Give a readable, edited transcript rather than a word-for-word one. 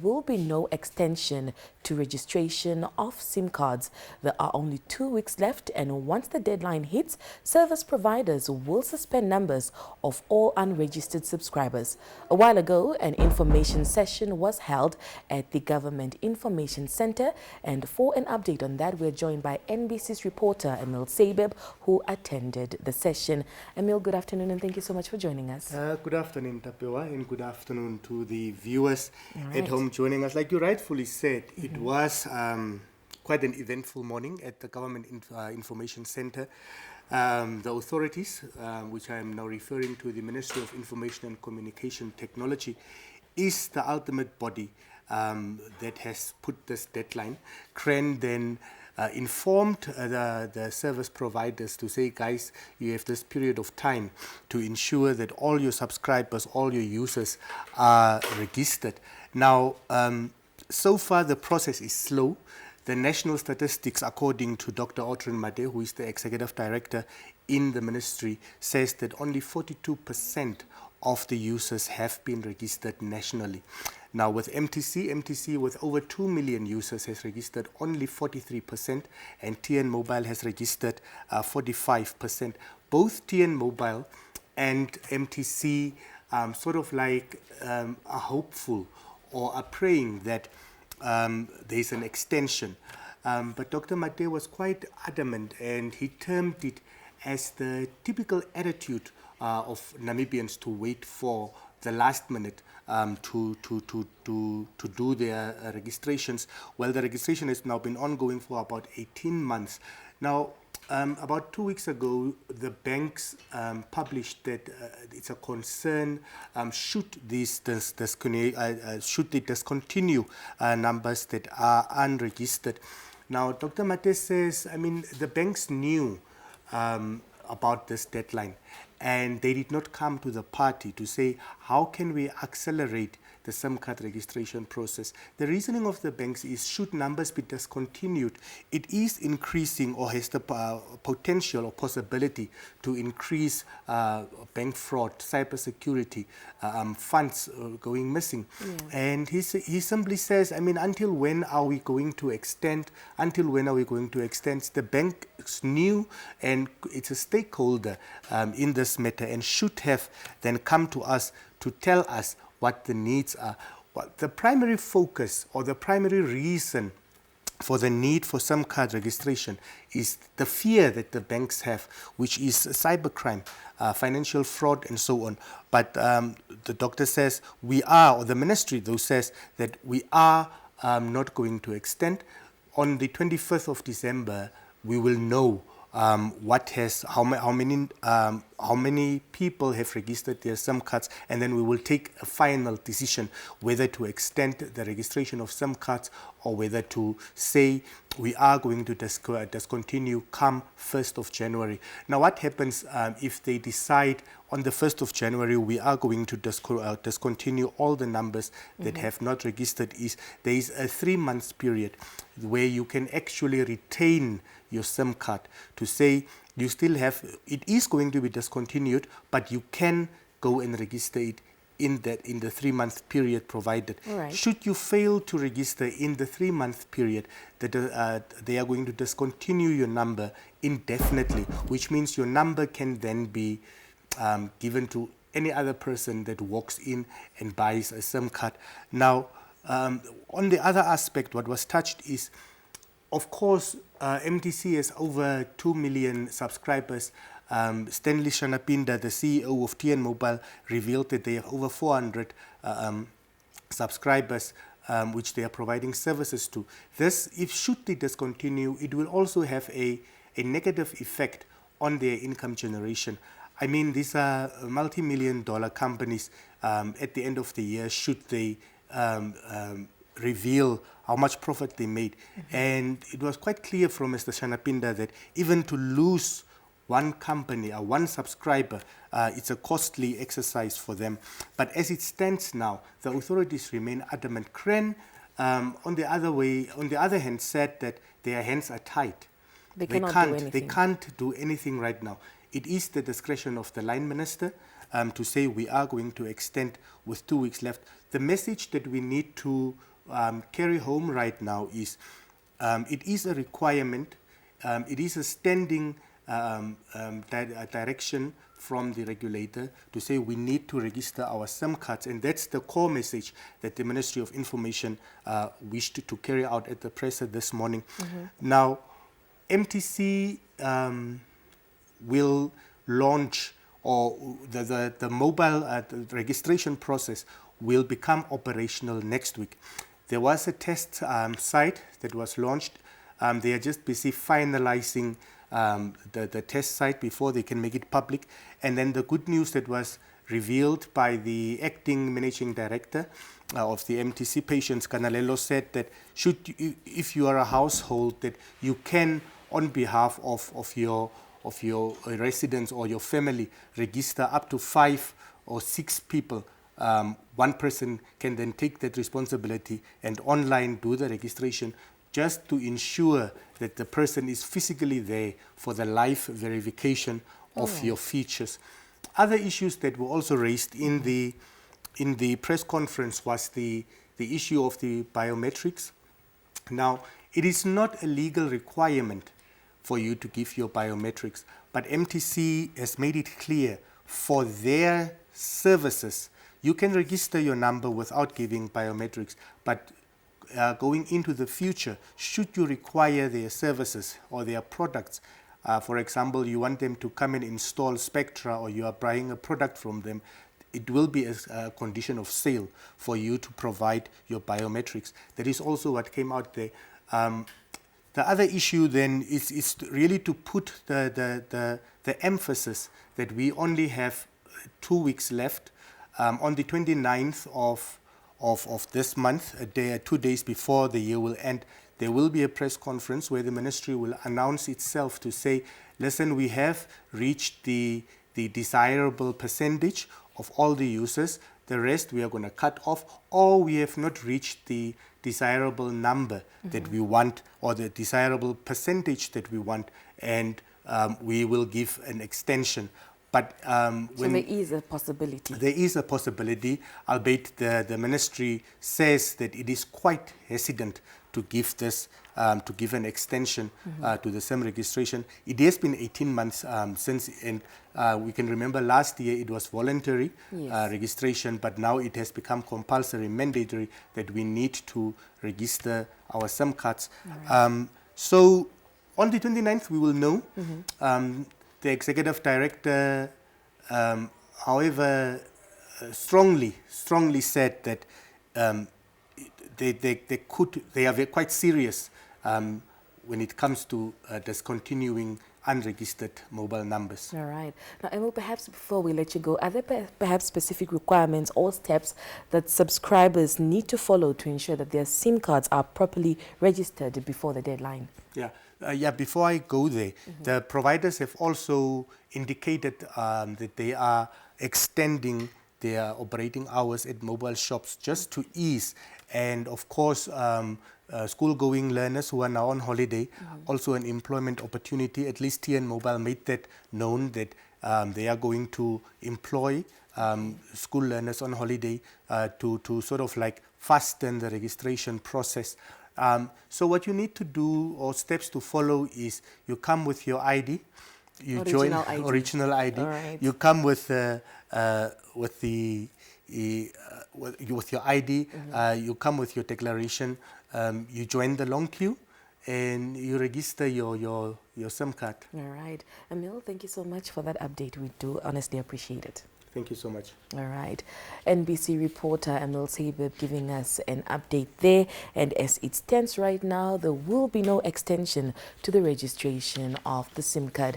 will be no extension to registration of SIM cards. There are only 2 weeks left, and once the deadline hits, service providers will suspend numbers of all unregistered subscribers. A while ago, an information session was held at the Government Information Center, and for an update on that, we're joined by NBC's reporter Emil Seibeb, who attended the session. Emil, good afternoon, and thank you so much for joining us. Good afternoon, Tapewa, and good afternoon to the viewers at home joining us. Like you rightfully said, it was quite an eventful morning at the Government Information Center. The authorities, which I am now referring to, the Ministry of Information and Communication Technology, is the ultimate body that has put this deadline. CREN then informed the service providers to say, guys, you have this period of time to ensure that all your subscribers, all your users are registered. Now, so far the process is slow. The national statistics, according to Dr. Otrin Made, who is the executive director in the ministry, says that only 42% of the users have been registered nationally. Now with MTC with over 2 million users has registered only 43%, and TN Mobile has registered 45%. Both TN Mobile and MTC sort of like are hopeful or are praying that there's an extension. But Dr. Mate was quite adamant, and he termed it as the typical attitude of Namibians to wait for the last minute to do their registrations. Well, the registration has now been ongoing for about 18 months. Now, about 2 weeks ago, the banks published that it's a concern should they discontinue numbers that are unregistered. Now, Dr. Mate says, I mean, the banks knew about this deadline, and they did not come to the party to say, how can we accelerate the SIM card registration process? The reasoning of the banks is, should numbers be discontinued, it is increasing or has the potential or possibility to increase bank fraud, cybersecurity, funds going missing. Yeah. And he simply says, I mean, until when are we going to extend? Until when are we going to extend? The banks knew, and it's a stakeholder in this matter, and should have then come to us to tell us what the needs are. Well, the primary focus or the primary reason for the need for SIM card registration is the fear that the banks have, which is cybercrime, financial fraud, and so on. But the doctor says the ministry though says that we are not going to extend. On the 25th of December, we will know how many people have registered their SIM cards, and then we will take a final decision whether to extend the registration of SIM cards or whether to say we are going to discontinue come 1st of January. Now, what happens if they decide on the 1st of January we are going to discontinue all the numbers that have not registered? There is a 3 month period where you can actually retain your SIM card to say you still have, it is going to be discontinued, but you can go and register it in the 3 month period provided. Right. Should you fail to register in the 3 month period, they are going to discontinue your number indefinitely, which means your number can then be given to any other person that walks in and buys a SIM card. Now, on the other aspect, what was touched is, of course, MTC has over 2 million subscribers. Stanley Shanapinda, the CEO of TN Mobile, revealed that they have over 400 subscribers, which they are providing services to. This, should they discontinue, it will also have a negative effect on their income generation. I mean, these are multi-million-dollar companies. At the end of the year, should they reveal how much profit they made. And it was quite clear from Mr. Shanapinda that even to lose one company or one subscriber, it's a costly exercise for them. But as it stands now, the authorities remain adamant. CREN, on the other hand, said that their hands are tied. They can't do anything right now. It is the discretion of the line minister to say we are going to extend with 2 weeks left. The message that we need to carry home right now is it is a requirement, it is a standing direction from the regulator to say we need to register our SIM cards, and that's the core message that the Ministry of Information wished to carry out at the presser this morning. Now, MTC will launch, or the mobile registration process will become operational next week. There was a test site that was launched. They are just busy finalizing the test site before they can make it public. And then the good news that was revealed by the acting managing director of the MTC, Patience Kanalelo, said that if you are a household, that you can, on behalf of your residents or your family, register up to 5 or 6 people. One person can then take that responsibility and online do the registration, just to ensure that the person is physically there for the live verification of your features. Other issues that were also raised in the press conference was the issue of the biometrics. Now, it is not a legal requirement for you to give your biometrics, but MTC has made it clear for their services, you can register your number without giving biometrics, but going into the future, should you require their services or their products, for example, you want them to come and install Spectra, or you are buying a product from them, it will be a condition of sale for you to provide your biometrics. That is also what came out there. The other issue then is really to put the emphasis that we only have 2 weeks left. On the 29th of this month, 2 days before the year will end, there will be a press conference where the ministry will announce itself to say, listen, we have reached the desirable percentage of all the users. The rest we are going to cut off, or we have not reached the desirable number that we want, or the desirable percentage that we want, and we will give an extension. But so there is a possibility. There is a possibility, albeit the ministry says that it is quite hesitant to give this, to give an extension to the SIM registration. It has been 18 months since, and we can remember last year it was voluntary registration, but now it has become compulsory, mandatory, that we need to register our SIM cards. Right. So on the 29th we will know. The executive director, however, strongly said that they are quite serious when it comes to discontinuing unregistered mobile numbers. All right. Now, Emil, perhaps before we let you go, are there perhaps specific requirements or steps that subscribers need to follow to ensure that their SIM cards are properly registered before the deadline? Before I go there, the providers have also indicated that they are extending their operating hours at mobile shops just to ease. And of course, school-going learners who are now on holiday, also an employment opportunity. At least TN Mobile made that known, that they are going to employ school learners on holiday to sort of like fasten the registration process. So what you need to do, or steps to follow, is you come with your ID, you join original ID. Right. You come with your ID. You come with your declaration. You join the long queue, and you register your SIM card. All right, Emil, thank you so much for that update. We do honestly appreciate it. Thank you so much. All right. NBC reporter Emil Seibeb giving us an update there. And as it stands right now, there will be no extension to the registration of the SIM card.